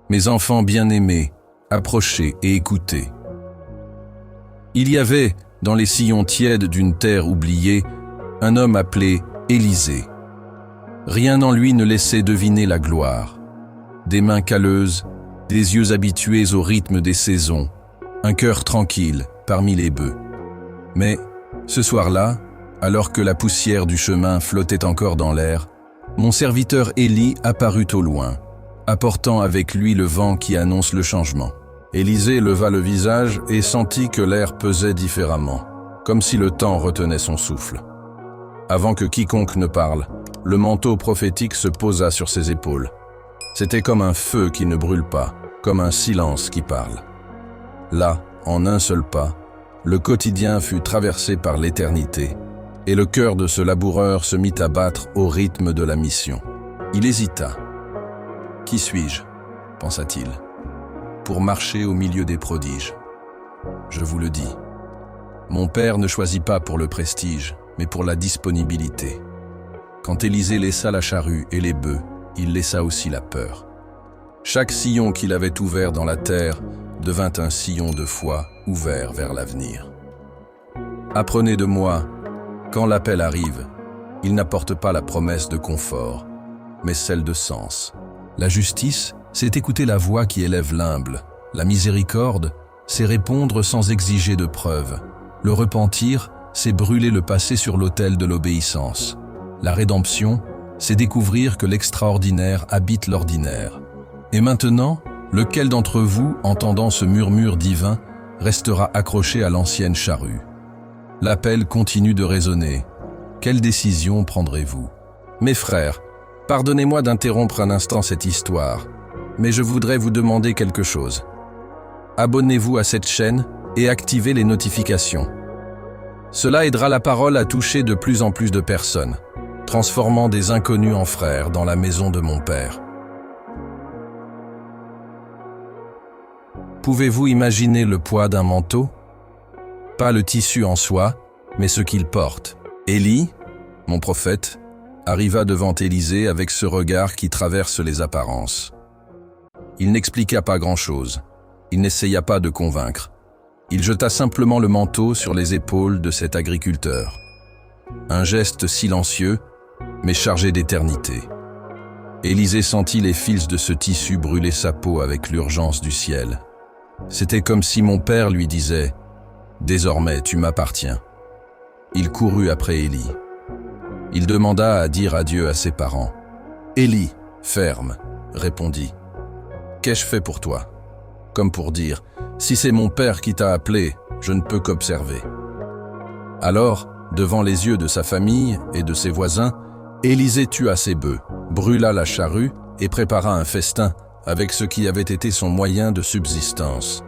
Mes enfants bien-aimés, approchez et écoutez. Il y avait, dans les sillons tièdes d'une terre oubliée, un homme appelé Élisée. Rien en lui ne laissait deviner la gloire. Des mains calleuses, des yeux habitués au rythme des saisons, un cœur tranquille parmi les bœufs. Mais, ce soir-là, alors que la poussière du chemin flottait encore dans l'air, mon serviteur Élie apparut au loin, apportant avec lui le vent qui annonce le changement. Élisée leva le visage et sentit que l'air pesait différemment, comme si le temps retenait son souffle. Avant que quiconque ne parle, le manteau prophétique se posa sur ses épaules. C'était comme un feu qui ne brûle pas, comme un silence qui parle. Là, en un seul pas, le quotidien fut traversé par l'éternité, et le cœur de ce laboureur se mit à battre au rythme de la mission. Il hésita. « Qui suis-je » pensa-t-il, « pour marcher au milieu des prodiges. Je vous le dis, mon père ne choisit pas pour le prestige, mais pour la disponibilité. Quand Élisée laissa la charrue et les bœufs, il laissa aussi la peur. Chaque sillon qu'il avait ouvert dans la terre devint un sillon de foi ouvert vers l'avenir. Apprenez de moi, quand l'appel arrive, il n'apporte pas la promesse de confort, mais celle de sens. La justice, c'est écouter la voix qui élève l'humble. La miséricorde, c'est répondre sans exiger de preuves. Le repentir, c'est brûler le passé sur l'autel de l'obéissance. La rédemption, c'est découvrir que l'extraordinaire habite l'ordinaire. Et maintenant, lequel d'entre vous, entendant ce murmure divin, restera accroché à l'ancienne charrue? L'appel continue de résonner. Quelle décision prendrez-vous? Mes frères, pardonnez-moi d'interrompre un instant cette histoire, mais je voudrais vous demander quelque chose. Abonnez-vous à cette chaîne et activez les notifications. Cela aidera la parole à toucher de plus en plus de personnes, transformant des inconnus en frères dans la maison de mon Père. Pouvez-vous imaginer le poids d'un manteau? Pas le tissu en soi, mais ce qu'il porte. Élie, mon prophète, arriva devant Élisée avec ce regard qui traverse les apparences. Il n'expliqua pas grand-chose, il n'essaya pas de convaincre. Il jeta simplement le manteau sur les épaules de cet agriculteur. Un geste silencieux, mais chargé d'éternité. Élisée sentit les fils de ce tissu brûler sa peau avec l'urgence du ciel. C'était comme si mon père lui disait « Désormais, tu m'appartiens ». Il courut après Élie. Il demanda à dire adieu à ses parents. « Élie, ferme », répondit. « Qu'ai-je fait pour toi ?» Comme pour dire « Si c'est mon père qui t'a appelé, je ne peux qu'observer ». Alors, devant les yeux de sa famille et de ses voisins, Élisée tua ses bœufs, brûla la charrue et prépara un festin avec ce qui avait été son moyen de subsistance.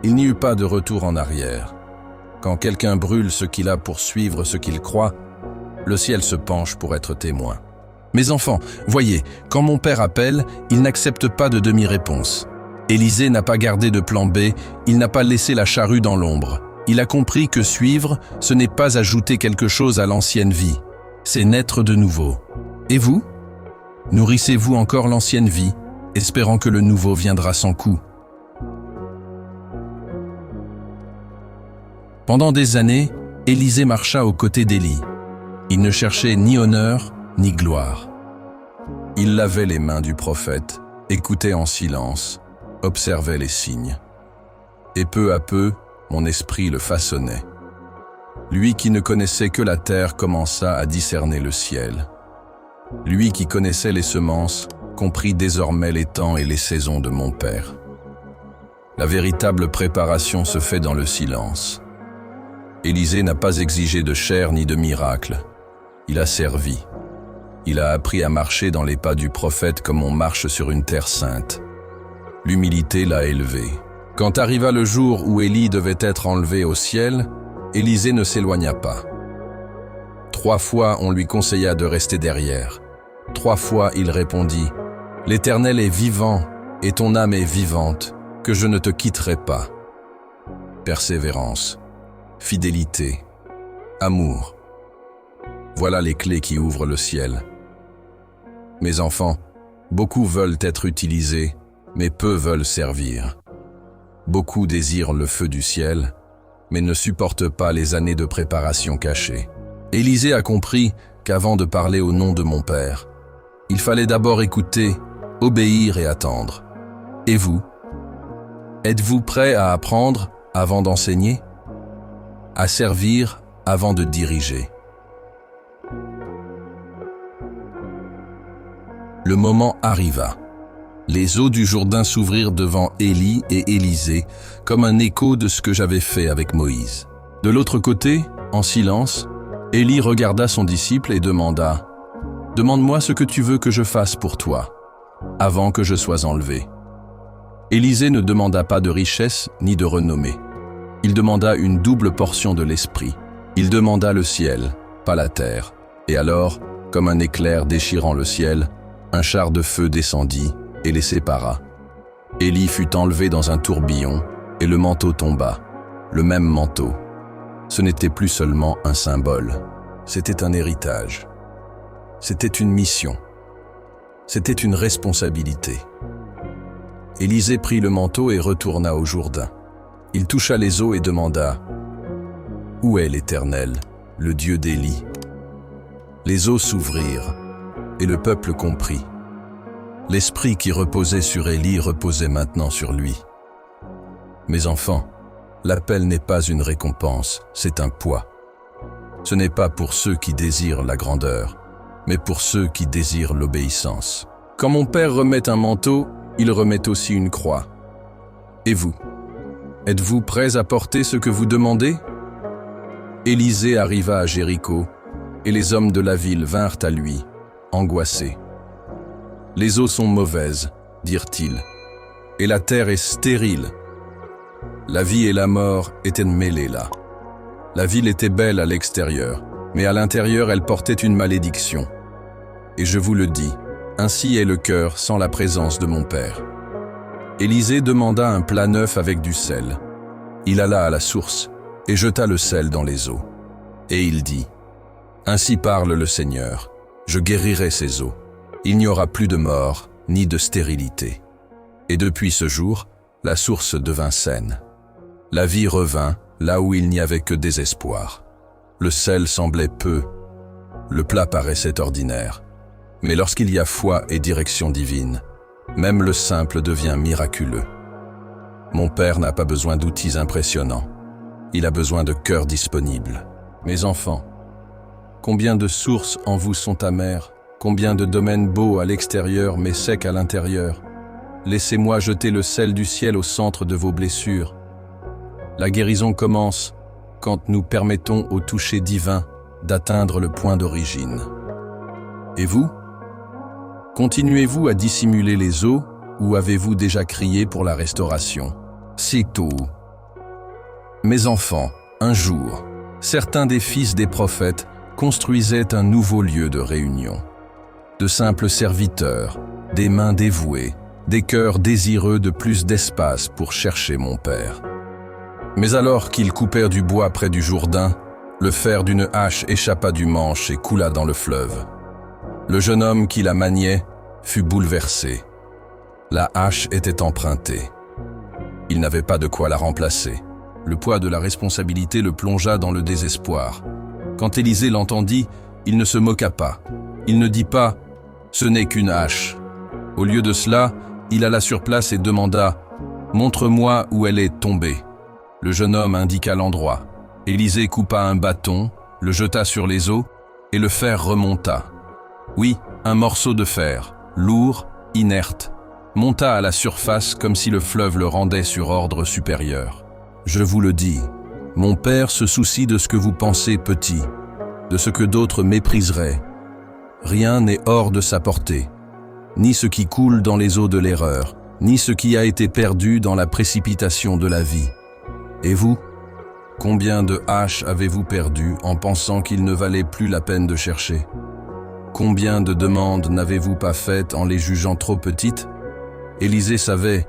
Il n'y eut pas de retour en arrière. Quand quelqu'un brûle ce qu'il a pour suivre ce qu'il croit, le ciel se penche pour être témoin. Mes enfants, voyez, quand mon père appelle, il n'accepte pas de demi-réponse. Élisée n'a pas gardé de plan B, il n'a pas laissé la charrue dans l'ombre. Il a compris que suivre, ce n'est pas ajouter quelque chose à l'ancienne vie, c'est naître de nouveau. Et vous? Nourrissez-vous encore l'ancienne vie, espérant que le nouveau viendra sans coup. Pendant des années, Élisée marcha aux côtés d'Élie. Il ne cherchait ni honneur, ni gloire. Il lavait les mains du prophète, écoutait en silence, observait les signes. Et peu à peu, mon esprit le façonnait. Lui qui ne connaissait que la terre commença à discerner le ciel. Lui qui connaissait les semences comprit désormais les temps et les saisons de mon Père. La véritable préparation se fait dans le silence. Élisée n'a pas exigé de chair ni de miracle. Il a servi. Il a appris à marcher dans les pas du prophète comme on marche sur une terre sainte. L'humilité l'a élevé. Quand arriva le jour où Élie devait être enlevé au ciel, Élisée ne s'éloigna pas. 3 fois on lui conseilla de rester derrière. 3 fois il répondit « L'Éternel est vivant et ton âme est vivante, que je ne te quitterai pas. » Persévérance, fidélité, amour. Voilà les clés qui ouvrent le ciel. Mes enfants, beaucoup veulent être utilisés, mais peu veulent servir. Beaucoup désirent le feu du ciel, mais ne supportent pas les années de préparation cachée. Élisée a compris qu'avant de parler au nom de mon Père, il fallait d'abord écouter, obéir et attendre. Et vous? Êtes-vous prêt à apprendre avant d'enseigner? À servir avant de diriger? Le moment arriva. Les eaux du Jourdain s'ouvrirent devant Élie et Élisée, comme un écho de ce que j'avais fait avec Moïse. De l'autre côté, en silence, Élie regarda son disciple et demanda « Demande-moi ce que tu veux que je fasse pour toi, avant que je sois enlevé. » Élisée ne demanda pas de richesse ni de renommée. Il demanda une double portion de l'esprit. Il demanda le ciel, pas la terre. Et alors, comme un éclair déchirant le ciel, un char de feu descendit et les sépara. Élie fut enlevé dans un tourbillon et le manteau tomba, le même manteau. Ce n'était plus seulement un symbole, c'était un héritage. C'était une mission. C'était une responsabilité. Élisée prit le manteau et retourna au Jourdain. Il toucha les eaux et demanda « Où est l'Éternel, le Dieu d'Élie ?» Les eaux s'ouvrirent et le peuple comprit. L'esprit qui reposait sur Élie reposait maintenant sur lui. Mes enfants, l'appel n'est pas une récompense, c'est un poids. Ce n'est pas pour ceux qui désirent la grandeur, mais pour ceux qui désirent l'obéissance. Quand mon Père remet un manteau, il remet aussi une croix. Et vous? Êtes-vous prêts à porter ce que vous demandez? Élisée arriva à Jéricho, et les hommes de la ville vinrent à lui, angoissés. « Les eaux sont mauvaises, dirent-ils, et la terre est stérile. » La vie et la mort étaient mêlées là. La ville était belle à l'extérieur, mais à l'intérieur elle portait une malédiction. Et je vous le dis, ainsi est le cœur sans la présence de mon Père. Élisée demanda un plat neuf avec du sel. Il alla à la source et jeta le sel dans les eaux. Et il dit, « Ainsi parle le Seigneur, je guérirai ces eaux. Il n'y aura plus de mort ni de stérilité. » Et depuis ce jour, la source devint saine. La vie revint là où il n'y avait que désespoir. Le sel semblait peu, le plat paraissait ordinaire. Mais lorsqu'il y a foi et direction divine, même le simple devient miraculeux. Mon Père n'a pas besoin d'outils impressionnants. Il a besoin de cœurs disponibles. Mes enfants, combien de sources en vous sont amères, combien de domaines beaux à l'extérieur mais secs à l'intérieur. Laissez-moi jeter le sel du ciel au centre de vos blessures. La guérison commence quand nous permettons au toucher divin d'atteindre le point d'origine. Et vous? Continuez-vous à dissimuler les eaux ou avez-vous déjà crié pour la restauration? C'est tout. Mes enfants, un jour, certains des fils des prophètes construisaient un nouveau lieu de réunion. De simples serviteurs, des mains dévouées, des cœurs désireux de plus d'espace pour chercher mon Père. Mais alors qu'ils coupèrent du bois près du Jourdain, le fer d'une hache échappa du manche et coula dans le fleuve. Le jeune homme qui la maniait fut bouleversé. La hache était empruntée. Il n'avait pas de quoi la remplacer. Le poids de la responsabilité le plongea dans le désespoir. Quand Élisée l'entendit, il ne se moqua pas. Il ne dit pas « ce n'est qu'une hache ». Au lieu de cela, il alla sur place et demanda « montre-moi où elle est tombée ». Le jeune homme indiqua l'endroit. Élisée coupa un bâton, le jeta sur les eaux, et le fer remonta. Oui, un morceau de fer, lourd, inerte, monta à la surface comme si le fleuve le rendait sur ordre supérieur. Je vous le dis, mon Père se soucie de ce que vous pensez petit, de ce que d'autres mépriseraient. Rien n'est hors de sa portée, ni ce qui coule dans les eaux de l'erreur, ni ce qui a été perdu dans la précipitation de la vie. Et vous? Combien de haches avez-vous perdu en pensant qu'il ne valait plus la peine de chercher? Combien de demandes n'avez-vous pas faites en les jugeant trop petites? Élisée savait,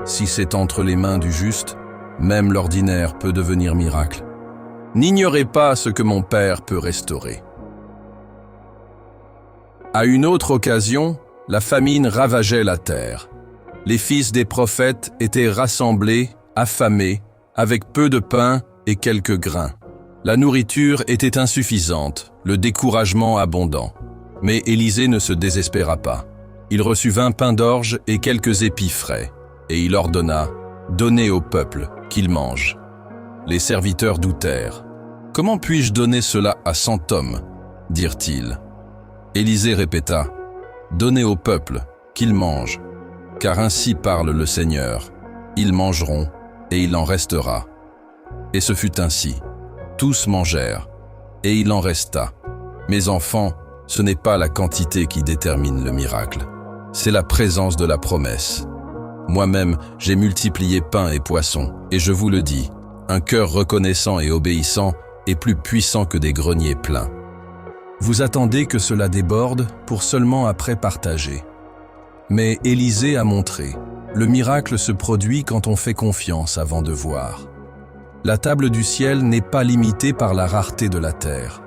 si c'est entre les mains du juste, même l'ordinaire peut devenir miracle. N'ignorez pas ce que mon Père peut restaurer. À une autre occasion, la famine ravageait la terre. Les fils des prophètes étaient rassemblés, affamés, avec peu de pain et quelques grains. La nourriture était insuffisante, le découragement abondant. Mais Élisée ne se désespéra pas. Il reçut 20 pains d'orge et quelques épis frais, et il ordonna « Donnez au peuple, qu'il mange ». Les serviteurs doutèrent. « Comment puis-je donner cela à 100 hommes » dirent-ils. Élisée répéta « Donnez au peuple, qu'il mange, car ainsi parle le Seigneur. Ils mangeront, et il en restera. » Et ce fut ainsi. Tous mangèrent, et il en resta. Mes enfants, ce n'est pas la quantité qui détermine le miracle. C'est la présence de la promesse. Moi-même, j'ai multiplié pain et poissons, et je vous le dis, un cœur reconnaissant et obéissant est plus puissant que des greniers pleins. Vous attendez que cela déborde pour seulement après partager. Mais Élisée a montré, le miracle se produit quand on fait confiance avant de voir. La table du ciel n'est pas limitée par la rareté de la terre.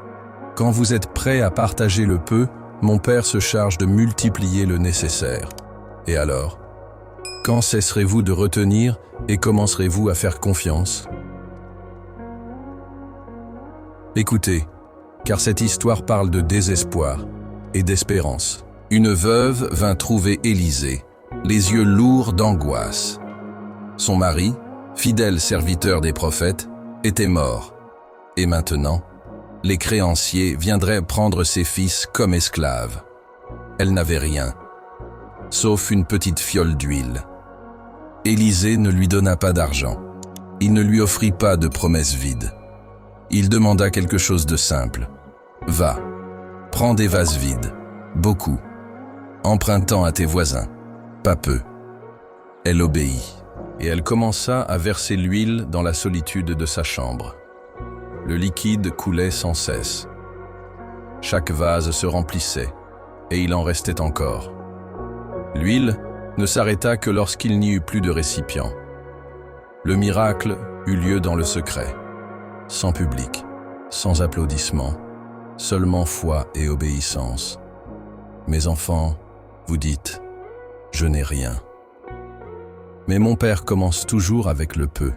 Quand vous êtes prêt à partager le peu, mon Père se charge de multiplier le nécessaire. Et alors, quand cesserez-vous de retenir et commencerez-vous à faire confiance? Écoutez, car cette histoire parle de désespoir et d'espérance. Une veuve vint trouver Élisée, les yeux lourds d'angoisse. Son mari, fidèle serviteur des prophètes, était mort. Et maintenant, les créanciers viendraient prendre ses fils comme esclaves. Elle n'avait rien, sauf une petite fiole d'huile. Élisée ne lui donna pas d'argent. Il ne lui offrit pas de promesses vides. Il demanda quelque chose de simple. « Va, prends des vases vides, beaucoup, empruntant à tes voisins, pas peu. » Elle obéit, et elle commença à verser l'huile dans la solitude de sa chambre. Le liquide coulait sans cesse. Chaque vase se remplissait, et il en restait encore. L'huile ne s'arrêta que lorsqu'il n'y eut plus de récipient. Le miracle eut lieu dans le secret, sans public, sans applaudissements, seulement foi et obéissance. Mes enfants, vous dites, je n'ai rien. Mais mon Père commence toujours avec le peu.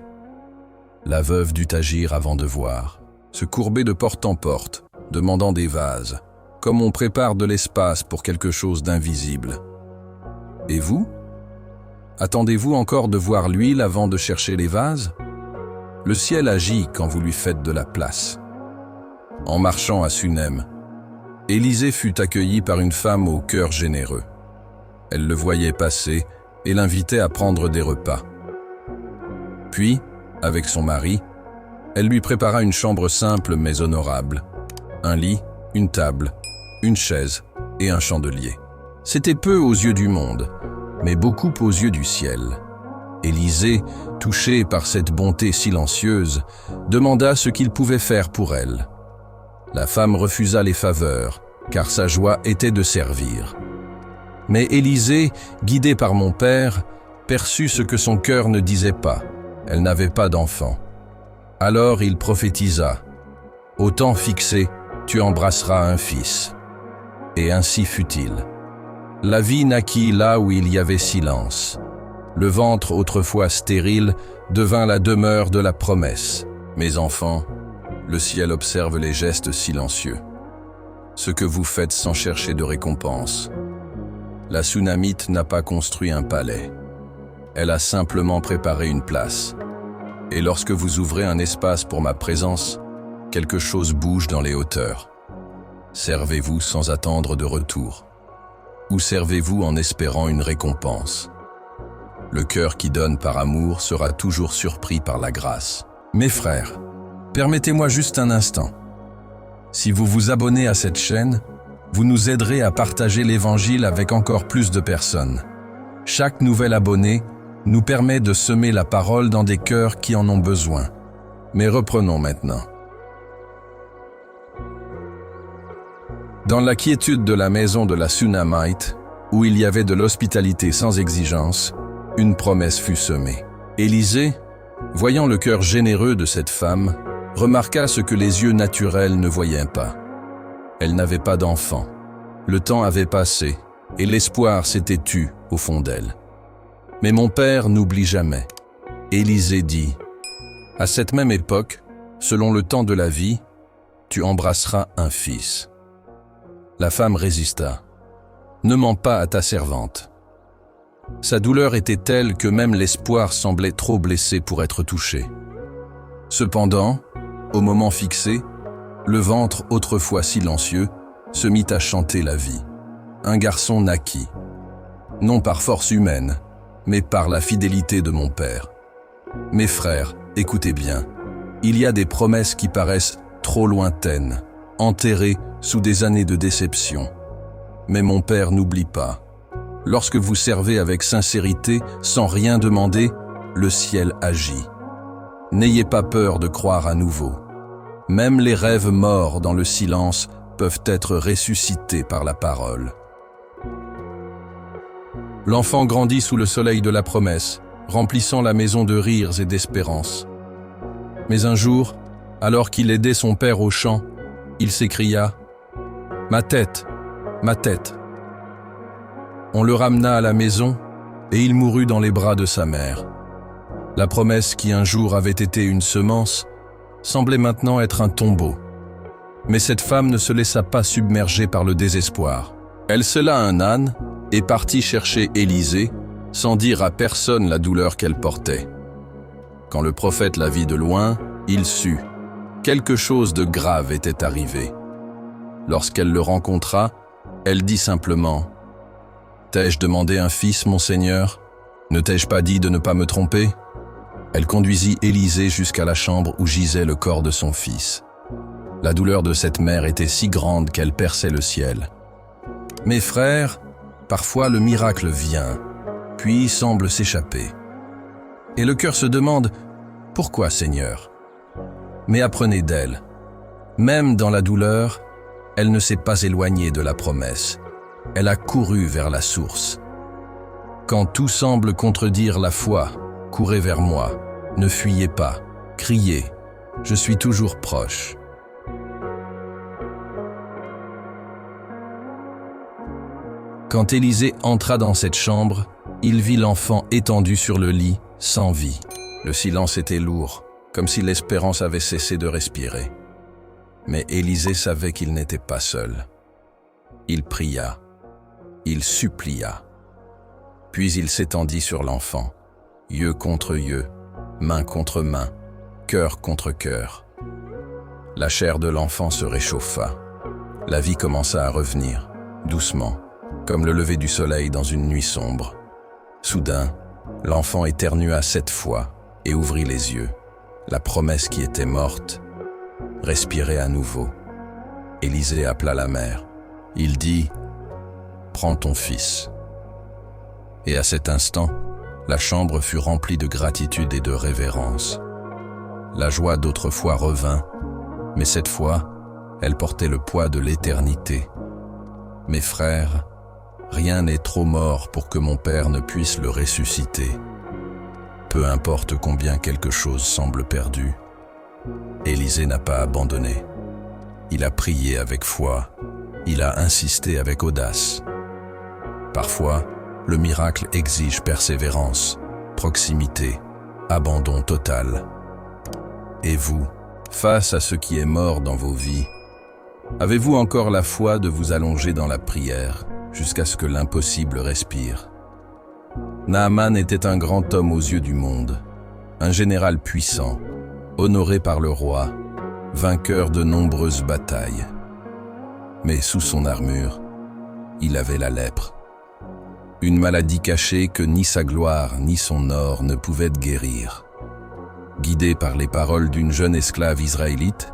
La veuve dut agir avant de voir, se courber de porte en porte, demandant des vases, comme on prépare de l'espace pour quelque chose d'invisible. Et vous? Attendez-vous encore de voir l'huile avant de chercher les vases? Le ciel agit quand vous lui faites de la place. En marchant à Sunem, Élisée fut accueilli par une femme au cœur généreux. Elle le voyait passer et l'invitait à prendre des repas. Puis, avec son mari, elle lui prépara une chambre simple mais honorable. Un lit, une table, une chaise et un chandelier. C'était peu aux yeux du monde, mais beaucoup aux yeux du ciel. Élisée, touché par cette bonté silencieuse, demanda ce qu'il pouvait faire pour elle. La femme refusa les faveurs, car sa joie était de servir. Mais Élisée, guidé par mon Père, perçut ce que son cœur ne disait pas. Elle n'avait pas d'enfant. Alors il prophétisa. « Au temps fixé, tu embrasseras un fils. » Et ainsi fut-il. La vie naquit là où il y avait silence. Le ventre autrefois stérile devint la demeure de la promesse. Mes enfants, le ciel observe les gestes silencieux. Ce que vous faites sans chercher de récompense. La Sunamite n'a pas construit un palais. Elle a simplement préparé une place. Et lorsque vous ouvrez un espace pour ma présence, quelque chose bouge dans les hauteurs. Servez-vous sans attendre de retour. Ou servez-vous en espérant une récompense. Le cœur qui donne par amour sera toujours surpris par la grâce. Mes frères, permettez-moi juste un instant. Si vous vous abonnez à cette chaîne, vous nous aiderez à partager l'Évangile avec encore plus de personnes. Chaque nouvel abonné nous permet de semer la parole dans des cœurs qui en ont besoin. Mais reprenons maintenant. Dans la quiétude de la maison de la Sunamite, où il y avait de l'hospitalité sans exigence, une promesse fut semée. Élisée, voyant le cœur généreux de cette femme, remarqua ce que les yeux naturels ne voyaient pas. Elle n'avait pas d'enfant. Le temps avait passé, et l'espoir s'était tu au fond d'elle. Mais mon père n'oublie jamais. Élisée dit, à cette même époque, selon le temps de la vie, tu embrasseras un fils. La femme résista. Ne mens pas à ta servante. Sa douleur était telle que même l'espoir semblait trop blessé pour être touché. Cependant, au moment fixé, le ventre autrefois silencieux se mit à chanter la vie. Un garçon naquit, non par force humaine, mais par la fidélité de mon père. Mes frères, écoutez bien, il y a des promesses qui paraissent trop lointaines, enterrées sous des années de déception. Mais mon père n'oublie pas. Lorsque vous servez avec sincérité, sans rien demander, le ciel agit. N'ayez pas peur de croire à nouveau. Même les rêves morts dans le silence peuvent être ressuscités par la parole. L'enfant grandit sous le soleil de la promesse, remplissant la maison de rires et d'espérance. Mais un jour, alors qu'il aidait son père au champ, il s'écria « Ma tête, ma tête !» On le ramena à la maison et il mourut dans les bras de sa mère. La promesse qui un jour avait été une semence semblait maintenant être un tombeau. Mais cette femme ne se laissa pas submerger par le désespoir. Elle sella un âne et partit chercher Élisée, sans dire à personne la douleur qu'elle portait. Quand le prophète la vit de loin, il sut. Quelque chose de grave était arrivé. Lorsqu'elle le rencontra, elle dit simplement « T'ai-je demandé un fils, mon Seigneur? Ne t'ai-je pas dit de ne pas me tromper ?» Elle conduisit Élisée jusqu'à la chambre où gisait le corps de son fils. La douleur de cette mère était si grande qu'elle perçait le ciel. Mes frères, parfois le miracle vient, puis semble s'échapper. Et le cœur se demande « Pourquoi, Seigneur ?» Mais apprenez d'elle. Même dans la douleur, elle ne s'est pas éloignée de la promesse. Elle a couru vers la source. Quand tout semble contredire la foi, courez vers moi, ne fuyez pas, criez, je suis toujours proche. Quand Élisée entra dans cette chambre, il vit l'enfant étendu sur le lit, sans vie. Le silence était lourd, comme si l'espérance avait cessé de respirer. Mais Élisée savait qu'il n'était pas seul. Il pria, il supplia. Puis il s'étendit sur l'enfant, yeux contre yeux, main contre main, cœur contre cœur. La chair de l'enfant se réchauffa. La vie commença à revenir, doucement, comme le lever du soleil dans une nuit sombre. Soudain, l'enfant éternua 7 fois et ouvrit les yeux. La promesse qui était morte respirait à nouveau. Élisée appela la mère. Il dit « Prends ton fils ». Et à cet instant, la chambre fut remplie de gratitude et de révérence. La joie d'autrefois revint, mais cette fois, elle portait le poids de l'éternité. Mes frères, rien n'est trop mort pour que mon Père ne puisse le ressusciter. Peu importe combien quelque chose semble perdu, Élisée n'a pas abandonné. Il a prié avec foi, il a insisté avec audace. Parfois, le miracle exige persévérance, proximité, abandon total. Et vous, face à ce qui est mort dans vos vies, avez-vous encore la foi de vous allonger dans la prière jusqu'à ce que l'impossible respire? Naaman était un grand homme aux yeux du monde, un général puissant, honoré par le roi, vainqueur de nombreuses batailles. Mais sous son armure, il avait la lèpre. Une maladie cachée que ni sa gloire ni son or ne pouvaient guérir. Guidé par les paroles d'une jeune esclave israélite,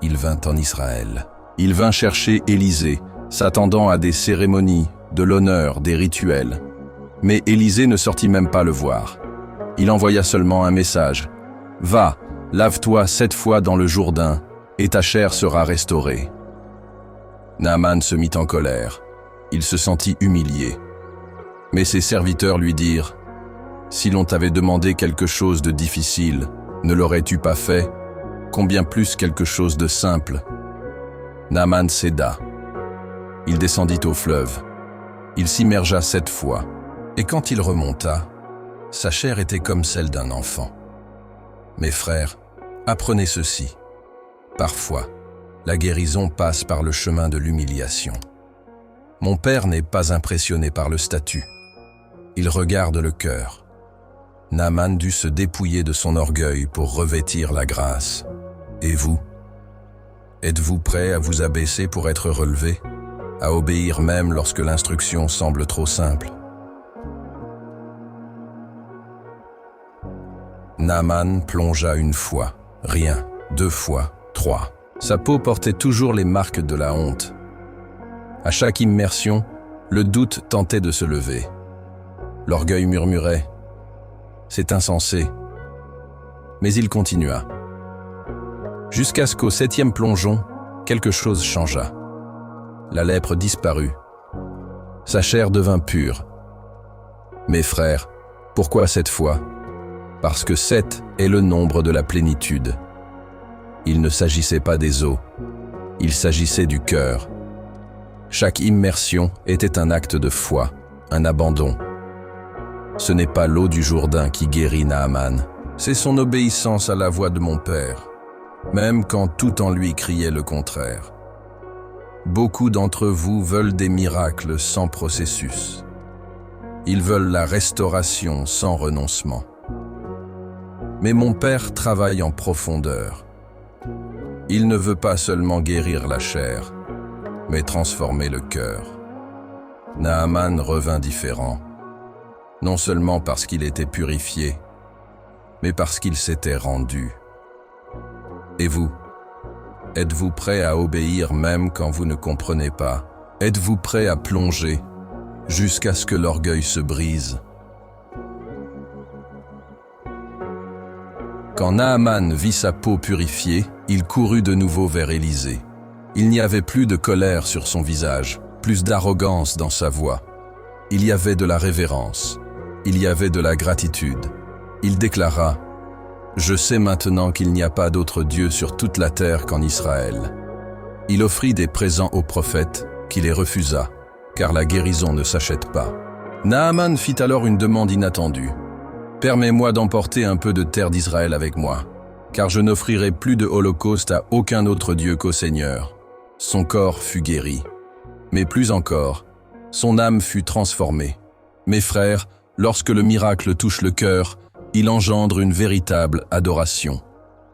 il vint en Israël. Il vint chercher Élisée, s'attendant à des cérémonies, de l'honneur, des rituels. Mais Élisée ne sortit même pas le voir. Il envoya seulement un message. « Va, lave-toi 7 fois dans le Jourdain, et ta chair sera restaurée. » Naaman se mit en colère. Il se sentit humilié. Mais ses serviteurs lui dirent « Si l'on t'avait demandé quelque chose de difficile, ne l'aurais-tu pas fait? Combien plus quelque chose de simple ?» Naaman céda. Il descendit au fleuve. Il s'immergea 7 fois. Et quand il remonta, Sa chair était comme celle d'un enfant. Mes frères, apprenez ceci. Parfois, la guérison passe par le chemin de l'humiliation. Mon père n'est pas impressionné par le statut. Il regarde le cœur. Naaman dut se dépouiller de son orgueil pour revêtir la grâce. Et vous? Êtes-vous prêt à vous abaisser pour être relevé, à obéir même lorsque l'instruction semble trop simple? Naaman plongea une fois, rien, 2 fois, 3. Sa peau portait toujours les marques de la honte. À chaque immersion, le doute tentait de se lever. L'orgueil murmurait « C'est insensé ». Mais il continua. Jusqu'à ce qu'au 7e plongeon, quelque chose changea. La lèpre disparut. Sa chair devint pure. Mes frères, pourquoi cette fois? Parce que 7 est le nombre de la plénitude. Il ne s'agissait pas des os, il s'agissait du cœur. Chaque immersion était un acte de foi, un abandon. Ce n'est pas l'eau du Jourdain qui guérit Naaman, c'est son obéissance à la voix de mon Père, même quand tout en lui criait le contraire. Beaucoup d'entre vous veulent des miracles sans processus. Ils veulent la restauration sans renoncement. Mais mon Père travaille en profondeur. Il ne veut pas seulement guérir la chair, mais transformer le cœur. Naaman revint différent, non seulement parce qu'il était purifié, mais parce qu'il s'était rendu. Et vous, êtes-vous prêt à obéir même quand vous ne comprenez pas? Êtes-vous prêt à plonger jusqu'à ce que l'orgueil se brise? Quand Naaman vit sa peau purifiée, il courut de nouveau vers Élisée. Il n'y avait plus de colère sur son visage, plus d'arrogance dans sa voix. Il y avait de la révérence, il y avait de la gratitude. Il déclara « Je sais maintenant qu'il n'y a pas d'autre Dieu sur toute la terre qu'en Israël. » Il offrit des présents au prophète, qui les refusa, car la guérison ne s'achète pas. Naaman fit alors une demande inattendue. « Permets-moi d'emporter un peu de terre d'Israël avec moi, car je n'offrirai plus de holocauste à aucun autre Dieu qu'au Seigneur. » Son corps fut guéri. Mais plus encore, son âme fut transformée. Mes frères, lorsque le miracle touche le cœur, il engendre une véritable adoration.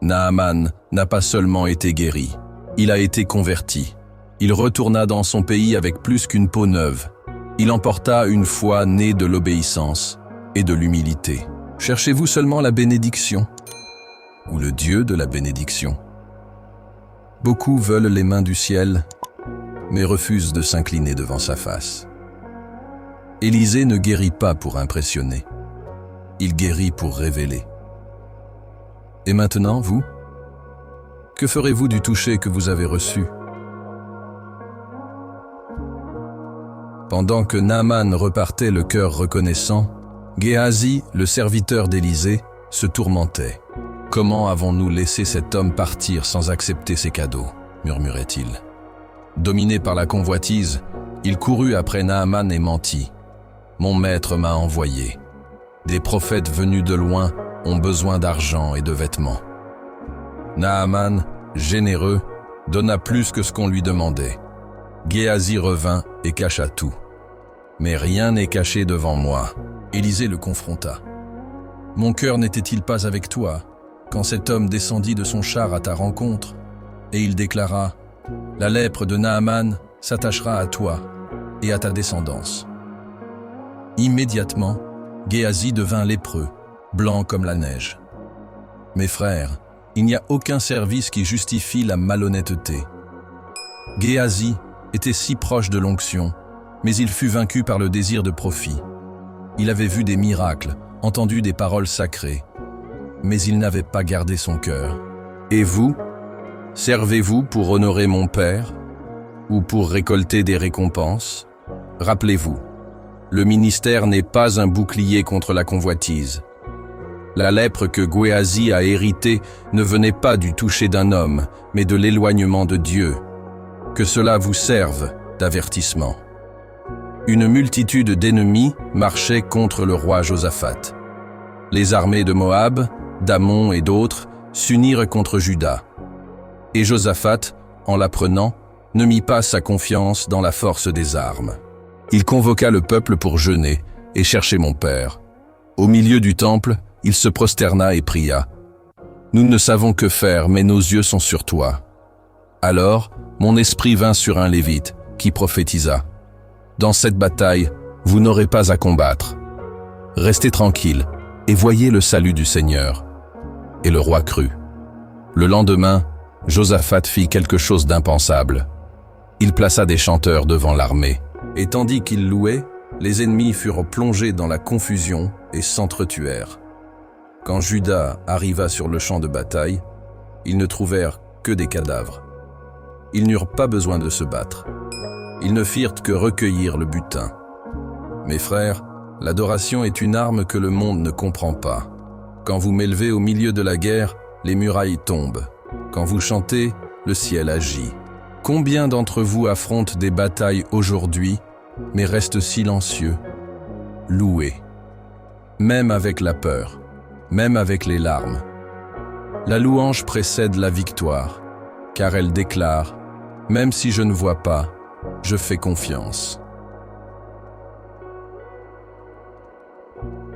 Naaman n'a pas seulement été guéri, il a été converti. Il retourna dans son pays avec plus qu'une peau neuve. Il emporta une foi née de l'obéissance et de l'humilité. Cherchez-vous seulement la bénédiction ou le Dieu de la bénédiction? Beaucoup veulent les mains du ciel, mais refusent de s'incliner devant sa face. Élisée ne guérit pas pour impressionner, il guérit pour révéler. Et maintenant, vous? Que ferez-vous du toucher que vous avez reçu? Pendant que Naaman repartait le cœur reconnaissant, Géasi, le serviteur d'Élisée, se tourmentait. « Comment avons-nous laissé cet homme partir sans accepter ses cadeaux ?» murmurait-il. Dominé par la convoitise, il courut après Naaman et mentit. « Mon maître m'a envoyé. Des prophètes venus de loin ont besoin d'argent et de vêtements. » Naaman, généreux, donna plus que ce qu'on lui demandait. Géasi revint et cacha tout. « Mais rien n'est caché devant moi. » Élisée le confronta. « Mon cœur n'était-il pas avec toi quand cet homme descendit de son char à ta rencontre ?» Et il déclara « La lèpre de Naaman s'attachera à toi et à ta descendance. » Immédiatement, Géasi devint lépreux, blanc comme la neige. Mes frères, il n'y a aucun service qui justifie la malhonnêteté. Géasi était si proche de l'onction, mais il fut vaincu par le désir de profit. Il avait vu des miracles, entendu des paroles sacrées, mais il n'avait pas gardé son cœur. Et vous, servez-vous pour honorer mon Père ou pour récolter des récompenses? Rappelez-vous, le ministère n'est pas un bouclier contre la convoitise. La lèpre que Géasi a héritée ne venait pas du toucher d'un homme, mais de l'éloignement de Dieu. Que cela vous serve d'avertissement. Une multitude d'ennemis marchait contre le roi Josaphat. Les armées de Moab, d'Ammon et d'autres s'unirent contre Juda. Et Josaphat, en l'apprenant, ne mit pas sa confiance dans la force des armes. Il convoqua le peuple pour jeûner et chercher mon père. Au milieu du temple, il se prosterna et pria. « Nous ne savons que faire, mais nos yeux sont sur toi. » Alors, mon esprit vint sur un Lévite, qui prophétisa. « Dans cette bataille, vous n'aurez pas à combattre. Restez tranquille et voyez le salut du Seigneur. » Et le roi crut. Le lendemain, Josaphat fit quelque chose d'impensable. Il plaça des chanteurs devant l'armée. Et tandis qu'il louait, les ennemis furent plongés dans la confusion et s'entretuèrent. Quand Juda arriva sur le champ de bataille, ils ne trouvèrent que des cadavres. Ils n'eurent pas besoin de se battre. Ils ne firent que recueillir le butin. Mes frères, l'adoration est une arme que le monde ne comprend pas. Quand vous m'élevez au milieu de la guerre, les murailles tombent. Quand vous chantez, le ciel agit. Combien d'entre vous affrontent des batailles aujourd'hui, mais restent silencieux, loués, même avec la peur, même avec les larmes. La louange précède la victoire, car elle déclare « Même si je ne vois pas, je fais confiance. »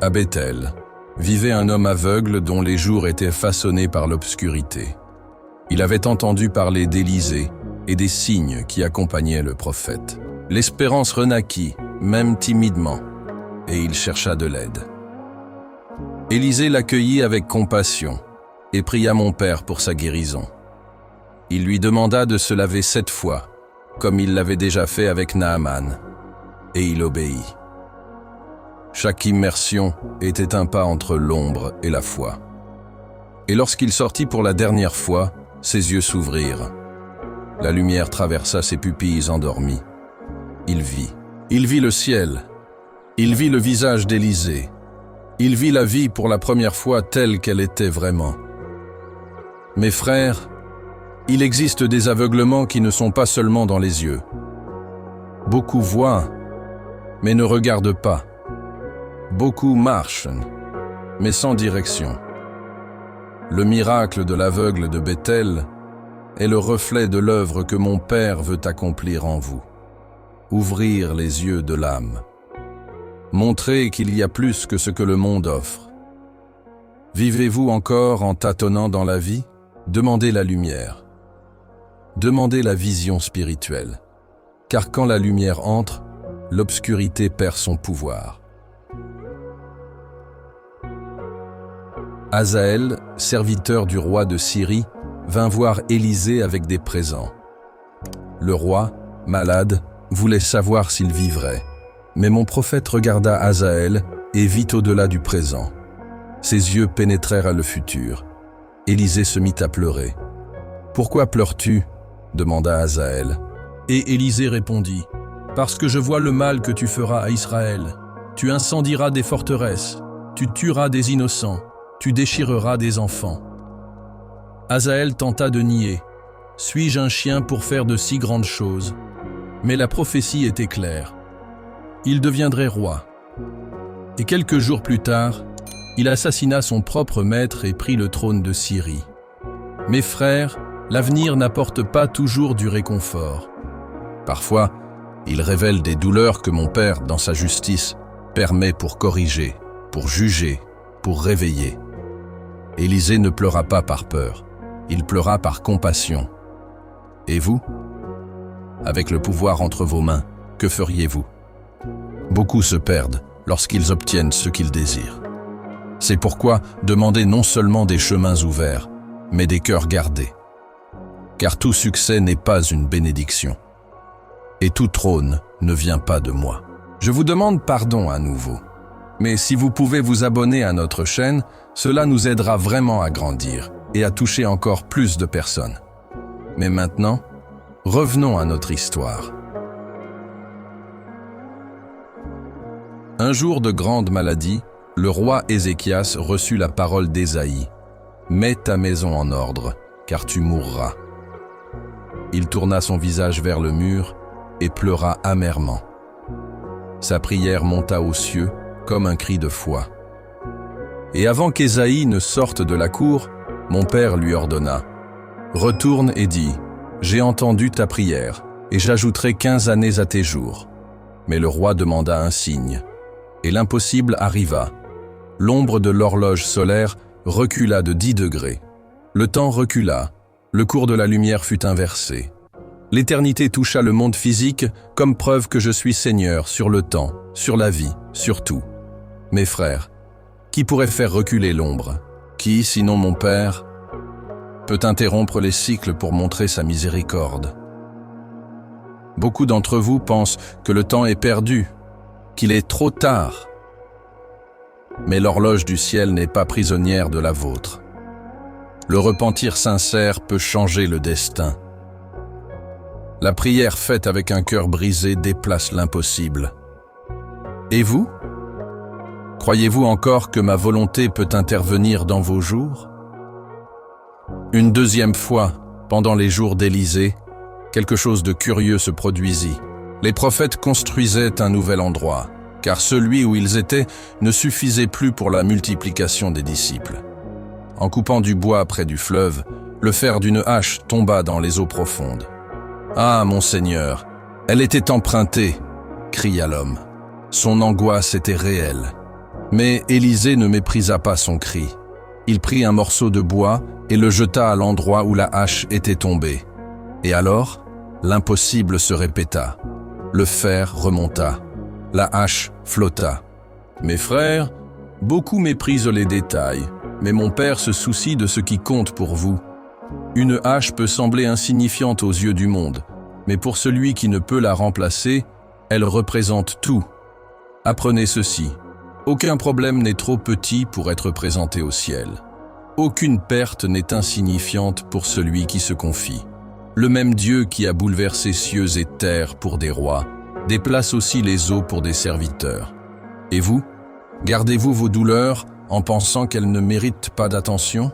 À Béthel, vivait un homme aveugle dont les jours étaient façonnés par l'obscurité. Il avait entendu parler d'Élisée et des signes qui accompagnaient le prophète. L'espérance renaquit, même timidement, et il chercha de l'aide. Élisée l'accueillit avec compassion et pria mon père pour sa guérison. Il lui demanda de se laver 7 fois, comme il l'avait déjà fait avec Naaman, et il obéit. Chaque immersion était un pas entre l'ombre et la foi. Et lorsqu'il sortit pour la dernière fois, ses yeux s'ouvrirent. La lumière traversa ses pupilles endormies. Il vit le ciel. Il vit le visage d'Élisée. Il vit la vie pour la première fois telle qu'elle était vraiment. Mes frères, il existe des aveuglements qui ne sont pas seulement dans les yeux. Beaucoup voient, mais ne regardent pas. Beaucoup marchent, mais sans direction. Le miracle de l'aveugle de Béthel est le reflet de l'œuvre que mon Père veut accomplir en vous. Ouvrir les yeux de l'âme. Montrer qu'il y a plus que ce que le monde offre. Vivez-vous encore en tâtonnant dans la vie? Demandez la lumière. Demandez la vision spirituelle. Car quand la lumière entre, l'obscurité perd son pouvoir. Hazaël, serviteur du roi de Syrie, vint voir Élisée avec des présents. Le roi, malade, voulait savoir s'il vivrait. Mais mon prophète regarda Hazaël et vit au-delà du présent. Ses yeux pénétrèrent à le futur. Élisée se mit à pleurer. « Pourquoi pleures-tu » demanda Hazaël. Et Élisée répondit, « Parce que je vois le mal que tu feras à Israël. Tu incendieras des forteresses, tu tueras des innocents, tu déchireras des enfants. » Hazaël tenta de nier. « Suis-je un chien pour faire de si grandes choses ?» Mais la prophétie était claire. Il deviendrait roi. Et quelques jours plus tard, il assassina son propre maître et prit le trône de Syrie. Mes frères, l'avenir n'apporte pas toujours du réconfort. Parfois, il révèle des douleurs que mon Père, dans sa justice, permet pour corriger, pour juger, pour réveiller. Élisée ne pleura pas par peur, il pleura par compassion. Et vous? Avec le pouvoir entre vos mains, que feriez-vous? Beaucoup se perdent lorsqu'ils obtiennent ce qu'ils désirent. C'est pourquoi demandez non seulement des chemins ouverts, mais des cœurs gardés. Car tout succès n'est pas une bénédiction. Et tout trône ne vient pas de moi. Je vous demande pardon à nouveau. Mais si vous pouvez vous abonner à notre chaîne, cela nous aidera vraiment à grandir et à toucher encore plus de personnes. Mais maintenant, revenons à notre histoire. Un jour de grande maladie, le roi Ézéchias reçut la parole d'Ésaïe. « Mets ta maison en ordre, car tu mourras. » Il tourna son visage vers le mur et pleura amèrement. Sa prière monta aux cieux comme un cri de foi. Et avant qu'Ésaïe ne sorte de la cour, mon père lui ordonna « Retourne et dis, j'ai entendu ta prière, et j'ajouterai 15 années à tes jours. » Mais le roi demanda un signe, et l'impossible arriva. L'ombre de l'horloge solaire recula de 10 degrés. Le temps recula, le cours de la lumière fut inversé. L'éternité toucha le monde physique comme preuve que je suis Seigneur sur le temps, sur la vie, sur tout. Mes frères, qui pourrait faire reculer l'ombre? Qui, sinon mon Père, peut interrompre les cycles pour montrer sa miséricorde? Beaucoup d'entre vous pensent que le temps est perdu, qu'il est trop tard. Mais l'horloge du ciel n'est pas prisonnière de la vôtre. Le repentir sincère peut changer le destin. La prière faite avec un cœur brisé déplace l'impossible. Et vous? Croyez-vous encore que ma volonté peut intervenir dans vos jours? Une deuxième fois, pendant les jours d'Élysée, quelque chose de curieux se produisit. Les prophètes construisaient un nouvel endroit, car celui où ils étaient ne suffisait plus pour la multiplication des disciples. En coupant du bois près du fleuve, le fer d'une hache tomba dans les eaux profondes. « Ah, mon Seigneur, elle était empruntée !» cria l'homme. Son angoisse était réelle. Mais Élisée ne méprisa pas son cri. Il prit un morceau de bois et le jeta à l'endroit où la hache était tombée. Et alors, l'impossible se répéta. Le fer remonta. La hache flotta. Mes frères, beaucoup méprisent les détails, mais mon Père se soucie de ce qui compte pour vous. Une hache peut sembler insignifiante aux yeux du monde, mais pour celui qui ne peut la remplacer, elle représente tout. Apprenez ceci. Aucun problème n'est trop petit pour être présenté au ciel. Aucune perte n'est insignifiante pour celui qui se confie. Le même Dieu qui a bouleversé cieux et terre pour des rois, déplace aussi les eaux pour des serviteurs. Et vous, gardez-vous vos douleurs en pensant qu'elles ne méritent pas d'attention?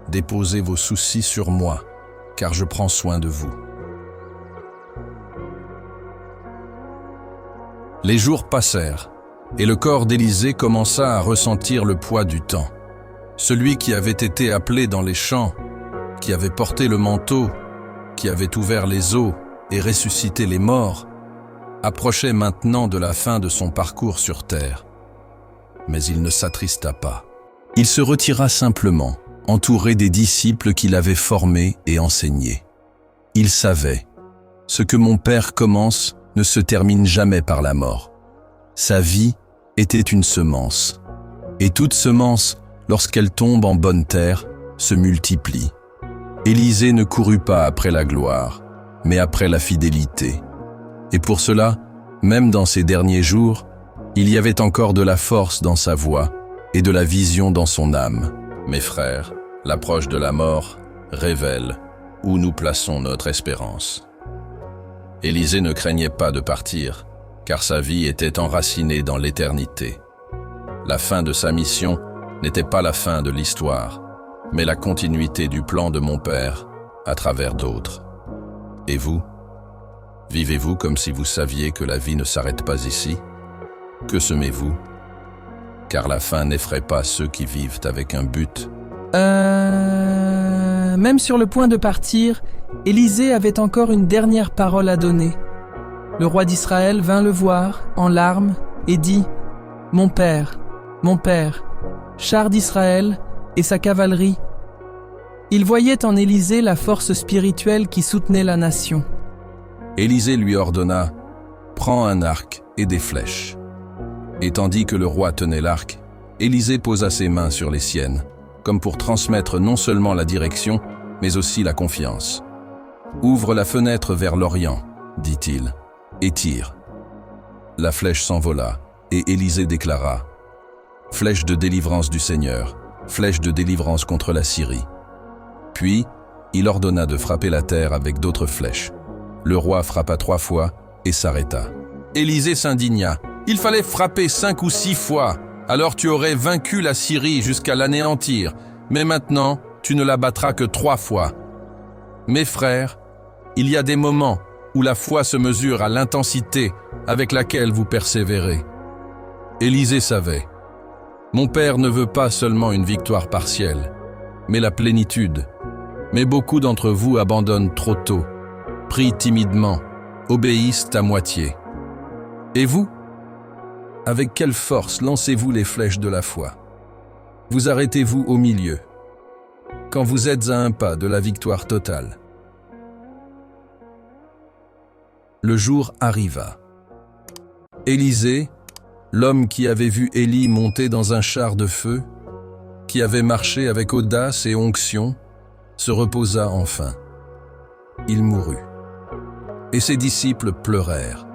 Déposez vos soucis sur moi, car je prends soin de vous. Les jours passèrent, et le corps d'Élisée commença à ressentir le poids du temps. Celui qui avait été appelé dans les champs, qui avait porté le manteau, qui avait ouvert les eaux et ressuscité les morts, approchait maintenant de la fin de son parcours sur terre. Mais il ne s'attrista pas. Il se retira simplement, entouré des disciples qu'il avait formés et enseignés. Il savait, ce que mon Père commence ne se termine jamais par la mort. Sa vie était une semence, et toute semence, lorsqu'elle tombe en bonne terre, se multiplie. Élisée ne courut pas après la gloire, mais après la fidélité. Et pour cela, même dans ses derniers jours, il y avait encore de la force dans sa voix et de la vision dans son âme. Mes frères, l'approche de la mort révèle où nous plaçons notre espérance. Élisée ne craignait pas de partir, car sa vie était enracinée dans l'éternité. La fin de sa mission n'était pas la fin de l'histoire, mais la continuité du plan de mon Père à travers d'autres. Et vous? Vivez-vous comme si vous saviez que la vie ne s'arrête pas ici? Que semez-vous? Car la fin n'effraie pas ceux qui vivent avec un but. Même sur le point de partir, Élisée avait encore une dernière parole à donner. Le roi d'Israël vint le voir, en larmes, et dit « Mon père, char d'Israël et sa cavalerie. » Il voyait en Élisée la force spirituelle qui soutenait la nation. Élisée lui ordonna « Prends un arc et des flèches. » Et tandis que le roi tenait l'arc, Élisée posa ses mains sur les siennes, comme pour transmettre non seulement la direction, mais aussi la confiance. « Ouvre la fenêtre vers l'Orient, dit-il, et tire. » La flèche s'envola, et Élisée déclara « Flèche de délivrance du Seigneur, flèche de délivrance contre la Syrie. » Puis, il ordonna de frapper la terre avec d'autres flèches. Le roi frappa 3 fois et s'arrêta. Élisée s'indigna. « Il fallait frapper 5 ou 6 fois, alors tu aurais vaincu la Syrie jusqu'à l'anéantir. Mais maintenant, tu ne la battras que 3 fois. » Mes frères, il y a des moments où la foi se mesure à l'intensité avec laquelle vous persévérez. Élisée savait. Mon Père ne veut pas seulement une victoire partielle, mais la plénitude. Mais beaucoup d'entre vous abandonnent trop tôt, prient timidement, obéissent à moitié. Et vous? Avec quelle force lancez-vous les flèches de la foi? Vous arrêtez-vous au milieu, quand vous êtes à un pas de la victoire totale. Le jour arriva. Élisée, l'homme qui avait vu Élie monter dans un char de feu, qui avait marché avec audace et onction, se reposa enfin. Il mourut. Et ses disciples pleurèrent.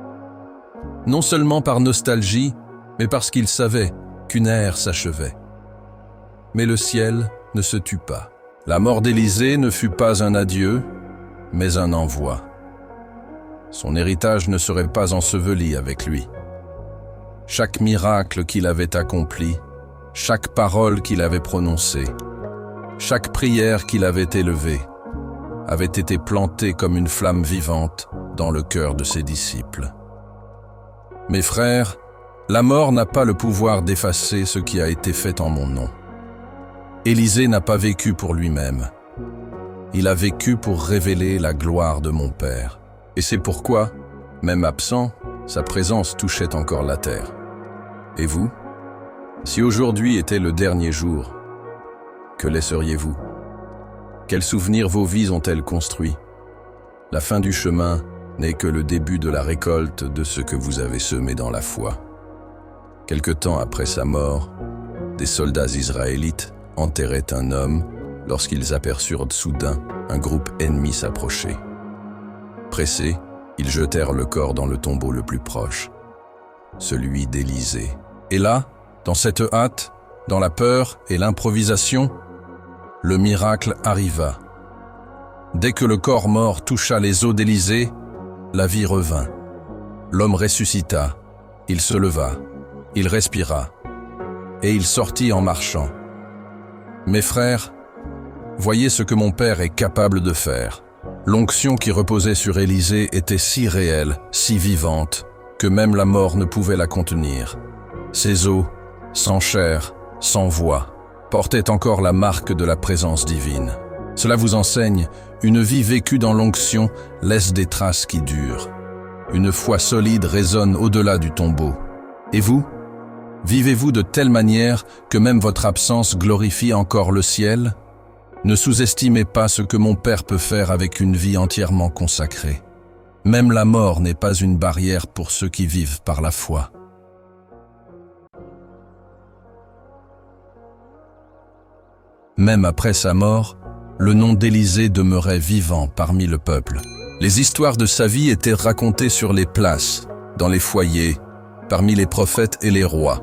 Non seulement par nostalgie, mais parce qu'ils savaient qu'une ère s'achevait. Mais le ciel ne se tut pas. La mort d'Élisée ne fut pas un adieu, mais un envoi. Son héritage ne serait pas enseveli avec lui. Chaque miracle qu'il avait accompli, chaque parole qu'il avait prononcée, chaque prière qu'il avait élevée, avait été plantée comme une flamme vivante dans le cœur de ses disciples. Mes frères, la mort n'a pas le pouvoir d'effacer ce qui a été fait en mon nom. Élisée n'a pas vécu pour lui-même. Il a vécu pour révéler la gloire de mon Père. Et c'est pourquoi, même absent, sa présence touchait encore la terre. Et vous? Si aujourd'hui était le dernier jour, que laisseriez-vous? Quels souvenirs vos vies ont-elles construits? La fin du chemin n'est que le début de la récolte de ce que vous avez semé dans la foi. Quelque temps après sa mort, des soldats israélites enterraient un homme lorsqu'ils aperçurent soudain un groupe ennemi s'approcher. Pressés, ils jetèrent le corps dans le tombeau le plus proche, celui d'Élisée. Et là, dans cette hâte, dans la peur et l'improvisation, le miracle arriva. Dès que le corps mort toucha les os d'Élisée, la vie revint. L'homme ressuscita, il se leva, il respira, et il sortit en marchant. Mes frères, voyez ce que mon Père est capable de faire. L'onction qui reposait sur Élisée était si réelle, si vivante, que même la mort ne pouvait la contenir. Ses os, sans chair, sans voix, portaient encore la marque de la présence divine. Cela vous enseigne, une vie vécue dans l'onction laisse des traces qui durent. Une foi solide résonne au-delà du tombeau. Et vous? Vivez-vous de telle manière que même votre absence glorifie encore le ciel? Ne sous-estimez pas ce que mon Père peut faire avec une vie entièrement consacrée. Même la mort n'est pas une barrière pour ceux qui vivent par la foi. Même après sa mort, le nom d'Élisée demeurait vivant parmi le peuple. Les histoires de sa vie étaient racontées sur les places, dans les foyers, parmi les prophètes et les rois.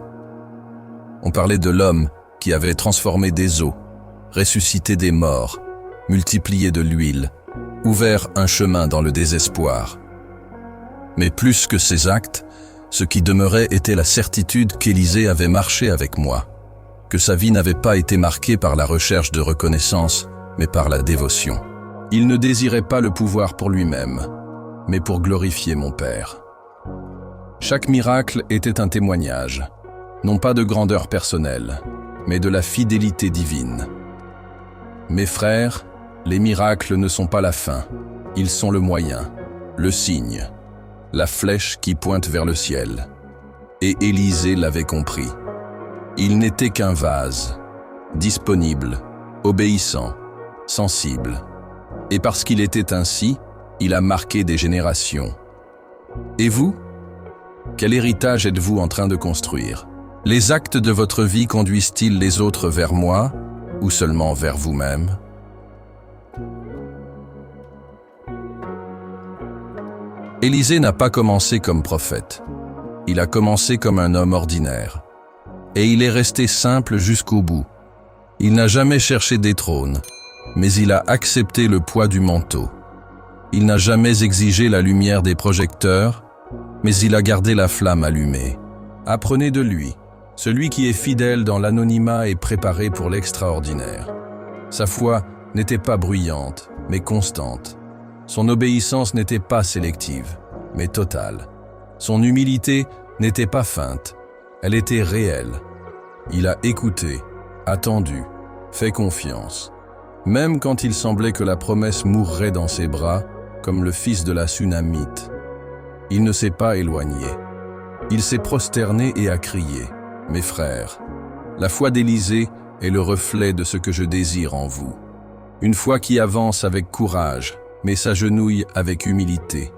On parlait de l'homme qui avait transformé des eaux, ressuscité des morts, multiplié de l'huile, ouvert un chemin dans le désespoir. Mais plus que ces actes, ce qui demeurait était la certitude qu'Élisée avait marché avec moi, que sa vie n'avait pas été marquée par la recherche de reconnaissance, mais par la dévotion. Il ne désirait pas le pouvoir pour lui-même, mais pour glorifier mon Père. Chaque miracle était un témoignage, non pas de grandeur personnelle, mais de la fidélité divine. Mes frères, les miracles ne sont pas la fin, ils sont le moyen, le signe, la flèche qui pointe vers le ciel. Et Élisée l'avait compris. Il n'était qu'un vase, disponible, obéissant, sensible. Et parce qu'il était ainsi, il a marqué des générations. Et vous? Quel héritage êtes-vous en train de construire? Les actes de votre vie conduisent-ils les autres vers moi ou seulement vers vous-même? Élisée n'a pas commencé comme prophète. Il a commencé comme un homme ordinaire. Et il est resté simple jusqu'au bout. Il n'a jamais cherché des trônes, mais il a accepté le poids du manteau. Il n'a jamais exigé la lumière des projecteurs, mais il a gardé la flamme allumée. Apprenez de lui. Celui qui est fidèle dans l'anonymat est préparé pour l'extraordinaire. Sa foi n'était pas bruyante, mais constante. Son obéissance n'était pas sélective, mais totale. Son humilité n'était pas feinte, elle était réelle. Il a écouté, attendu, fait confiance. Même quand il semblait que la promesse mourrait dans ses bras, comme le fils de la Sunamite. Il ne s'est pas éloigné. Il s'est prosterné et a crié « Mes frères, la foi d'Élisée est le reflet de ce que je désire en vous. Une foi qui avance avec courage, mais s'agenouille avec humilité.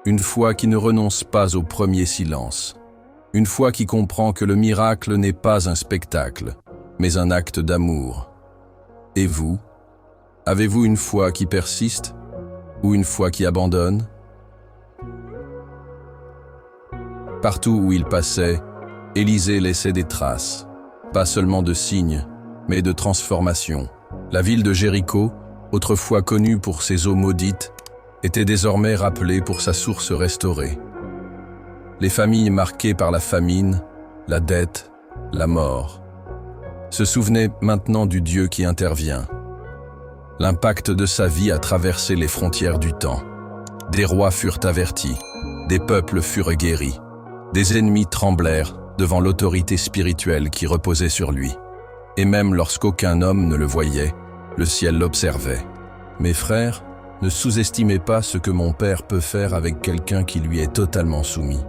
Une foi qui ne renonce pas au premier silence. Une foi qui comprend que le miracle n'est pas un spectacle, mais un acte d'amour. Et vous, avez-vous une foi qui persiste ou une foi qui abandonne ? Partout où il passait, Élisée laissait des traces, pas seulement de signes, mais de transformations. La ville de Jéricho, autrefois connue pour ses eaux maudites, était désormais rappelée pour sa source restaurée. Les familles marquées par la famine, la dette, la mort, se souvenaient maintenant du Dieu qui intervient. L'impact de sa vie a traversé les frontières du temps. Des rois furent avertis, des peuples furent guéris, des ennemis tremblèrent devant l'autorité spirituelle qui reposait sur lui. Et même lorsqu'aucun homme ne le voyait, le ciel l'observait. Mes frères, ne sous-estimez pas ce que mon Père peut faire avec quelqu'un qui lui est totalement soumis.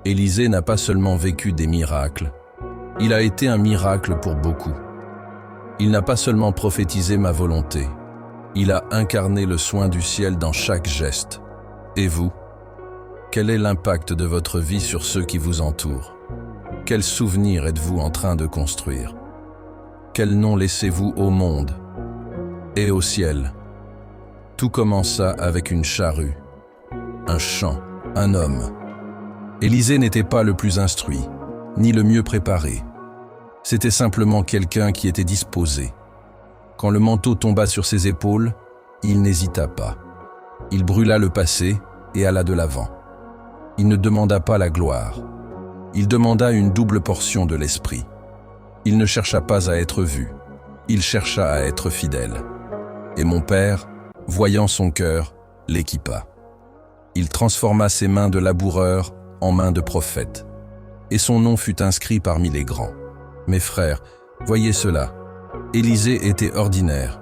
Élisée n'a pas seulement vécu des miracles, il a été un miracle pour beaucoup. Il n'a pas seulement prophétisé ma volonté, il a incarné le soin du ciel dans chaque geste. Et vous, quel est l'impact de votre vie sur ceux qui vous entourent? Quel souvenir êtes-vous en train de construire? Quel nom laissez-vous au monde et au ciel? Tout commença avec une charrue, un champ, un homme. Élisée n'était pas le plus instruit, ni le mieux préparé. C'était simplement quelqu'un qui était disposé. Quand le manteau tomba sur ses épaules, il n'hésita pas. Il brûla le passé et alla de l'avant. Il ne demanda pas la gloire. Il demanda une double portion de l'esprit. Il ne chercha pas à être vu. Il chercha à être fidèle. Et mon Père, voyant son cœur, l'équipa. Il transforma ses mains de laboureur en mains de prophète. Et son nom fut inscrit parmi les grands. Mes frères, voyez cela. Élisée était ordinaire,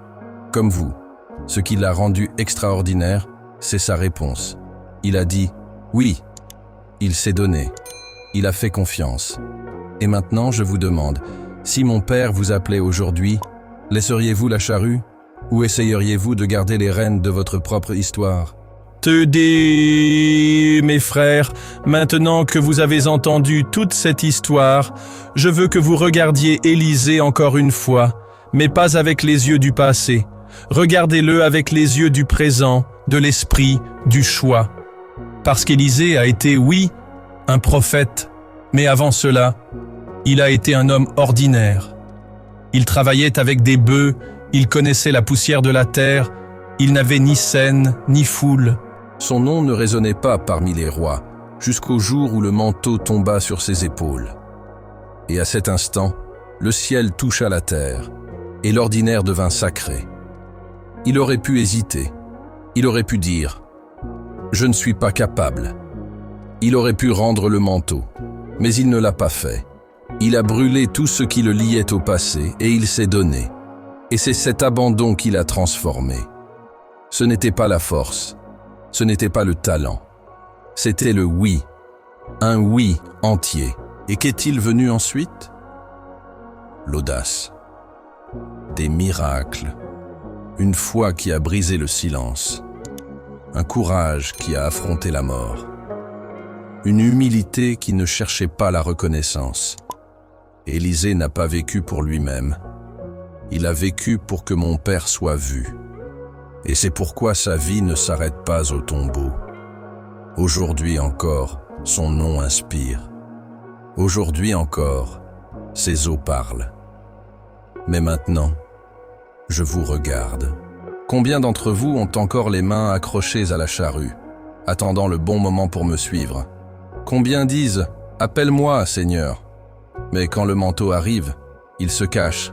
comme vous. Ce qui l'a rendu extraordinaire, c'est sa réponse. Il a dit « oui ». Il s'est donné. Il a fait confiance. Et maintenant, je vous demande, si mon Père vous appelait aujourd'hui, laisseriez-vous la charrue ou essayeriez-vous de garder les rênes de votre propre histoire? Mes frères, maintenant que vous avez entendu toute cette histoire, je veux que vous regardiez Élisée encore une fois, mais pas avec les yeux du passé. Regardez-le avec les yeux du présent, de l'esprit, du choix. Parce qu'Élisée a été, oui, un prophète, mais avant cela, il a été un homme ordinaire. Il travaillait avec des bœufs, il connaissait la poussière de la terre, il n'avait ni scène, ni foule. Son nom ne résonnait pas parmi les rois, jusqu'au jour où le manteau tomba sur ses épaules. Et à cet instant, le ciel toucha la terre, et l'ordinaire devint sacré. Il aurait pu hésiter, il aurait pu dire « Je ne suis pas capable ». Il aurait pu rendre le manteau, mais il ne l'a pas fait. Il a brûlé tout ce qui le liait au passé et il s'est donné. Et c'est cet abandon qui l'a transformé. Ce n'était pas la force, ce n'était pas le talent. C'était le oui, un oui entier. Et qu'est-il venu ensuite? L'audace, des miracles, une foi qui a brisé le silence, un courage qui a affronté la mort, une humilité qui ne cherchait pas la reconnaissance. Élisée n'a pas vécu pour lui-même, il a vécu pour que mon Père soit vu. Et c'est pourquoi sa vie ne s'arrête pas au tombeau. Aujourd'hui encore, son nom inspire. Aujourd'hui encore, ses eaux parlent. Mais maintenant, je vous regarde. Combien d'entre vous ont encore les mains accrochées à la charrue, attendant le bon moment pour me suivre? Combien disent « Appelle-moi, Seigneur », mais quand le manteau arrive, ils se cachent.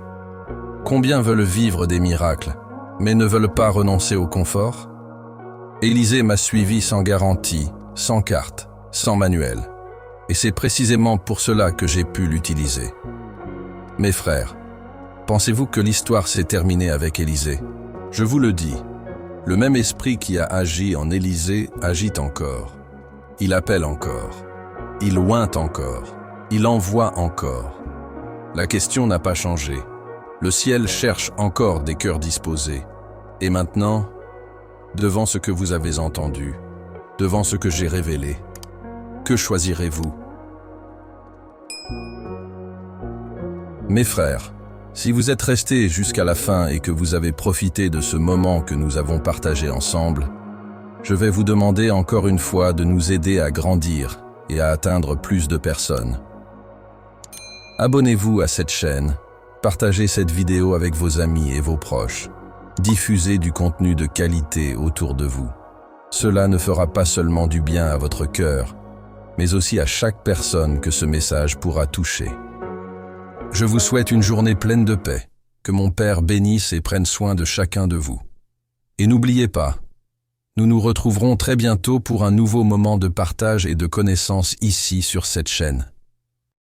Combien veulent vivre des miracles, mais ne veulent pas renoncer au confort? Élisée m'a suivi sans garantie, sans carte, sans manuel. Et c'est précisément pour cela que j'ai pu l'utiliser. Mes frères, pensez-vous que l'histoire s'est terminée avec Élisée? Je vous le dis, le même esprit qui a agi en Élisée agit encore. Il appelle encore. Il oint encore. Il envoie encore. La question n'a pas changé. Le ciel cherche encore des cœurs disposés. Et maintenant, devant ce que vous avez entendu, devant ce que j'ai révélé, que choisirez-vous? Mes frères, si vous êtes restés jusqu'à la fin et que vous avez profité de ce moment que nous avons partagé ensemble, je vais vous demander encore une fois de nous aider à grandir et à atteindre plus de personnes. Abonnez-vous à cette chaîne, partagez cette vidéo avec vos amis et vos proches, diffusez du contenu de qualité autour de vous. Cela ne fera pas seulement du bien à votre cœur, mais aussi à chaque personne que ce message pourra toucher. Je vous souhaite une journée pleine de paix, que mon Père bénisse et prenne soin de chacun de vous. Et n'oubliez pas, nous nous retrouverons très bientôt pour un nouveau moment de partage et de connaissance ici sur cette chaîne.